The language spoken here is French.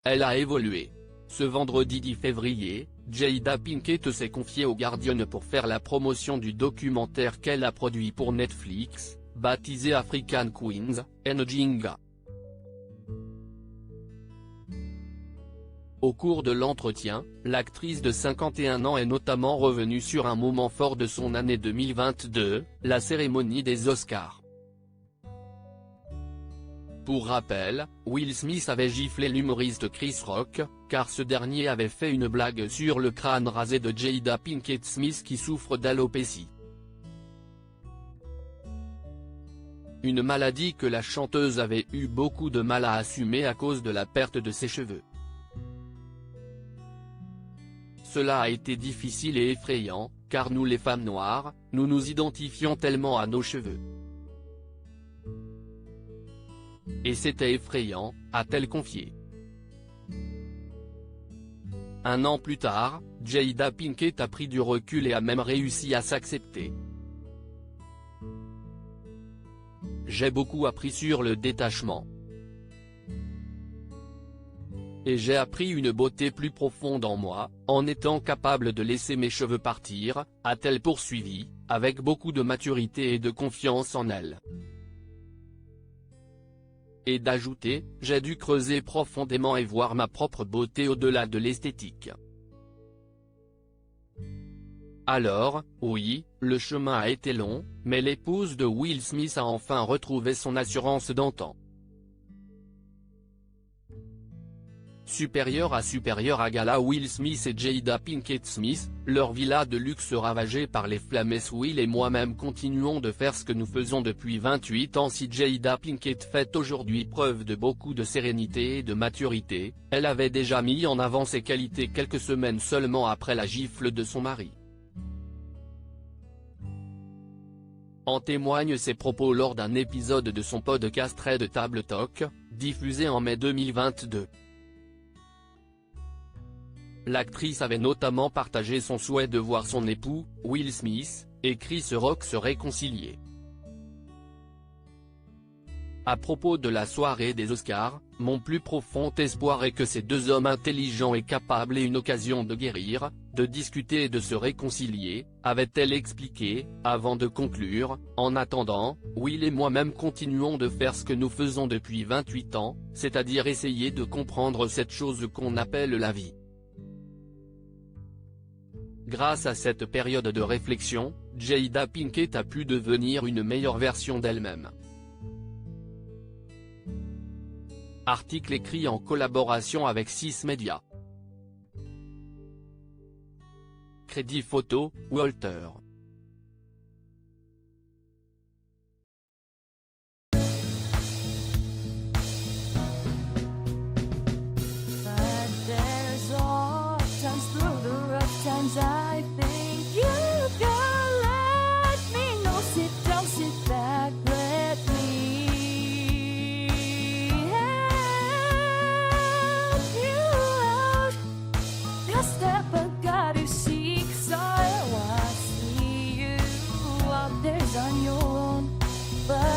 elle a évolué. Ce vendredi 10 février, Jada Pinkett s'est confiée au Guardian pour faire la promotion du documentaire qu'elle a produit pour Netflix, baptisé African Queens, Njinga. Au cours de l'entretien, l'actrice de 51 ans est notamment revenue sur un moment fort de son année 2022, la cérémonie des Oscars. Pour rappel, Will Smith avait giflé l'humoriste Chris Rock, car ce dernier avait fait une blague sur le crâne rasé de Jada Pinkett Smith qui souffre d'alopécie. Une maladie que la chanteuse avait eu beaucoup de mal à assumer à cause de la perte de ses cheveux. Cela a été difficile et effrayant, car nous les femmes noires, nous nous identifions tellement à nos cheveux. Et c'était effrayant, a-t-elle confié. Un an plus tard, Jada Pinkett a pris du recul et a même réussi à s'accepter. J'ai beaucoup appris sur le détachement. Et j'ai appris une beauté plus profonde en moi, en étant capable de laisser mes cheveux partir, a-t-elle poursuivi, avec beaucoup de maturité et de confiance en elle. Et d'ajouter, j'ai dû creuser profondément et voir ma propre beauté au-delà de l'esthétique. Alors, oui, le chemin a été long, mais l'épouse de Will Smith a enfin retrouvé son assurance d'antan. Supérieur à gala Will Smith et Jada Pinkett Smith, leur villa de luxe ravagée par les flammes. Will et moi-même continuons de faire ce que nous faisons depuis 28 ans. Si Jada Pinkett fait aujourd'hui preuve de beaucoup de sérénité et de maturité, elle avait déjà mis en avant ses qualités quelques semaines seulement après la gifle de son mari. En témoignent ses propos lors d'un épisode de son podcast Red Table Talk, diffusé en mai 2022. L'actrice avait notamment partagé son souhait de voir son époux, Will Smith, et Chris Rock se réconcilier. À propos de la soirée des Oscars, mon plus profond espoir est que ces deux hommes intelligents et capables aient une occasion de guérir, de discuter et de se réconcilier, avait-elle expliqué, avant de conclure, en attendant, Will et moi-même continuons de faire ce que nous faisons depuis 28 ans, c'est-à-dire essayer de comprendre cette chose qu'on appelle la vie. Grâce à cette période de réflexion, Jada Pinkett a pu devenir une meilleure version d'elle-même. Article écrit en collaboration avec 6 médias. Crédit photo, Walter. I think you can let me know. Sit down, sit back, let me help you out. The step I gotta seek, so I see you out there on your own, but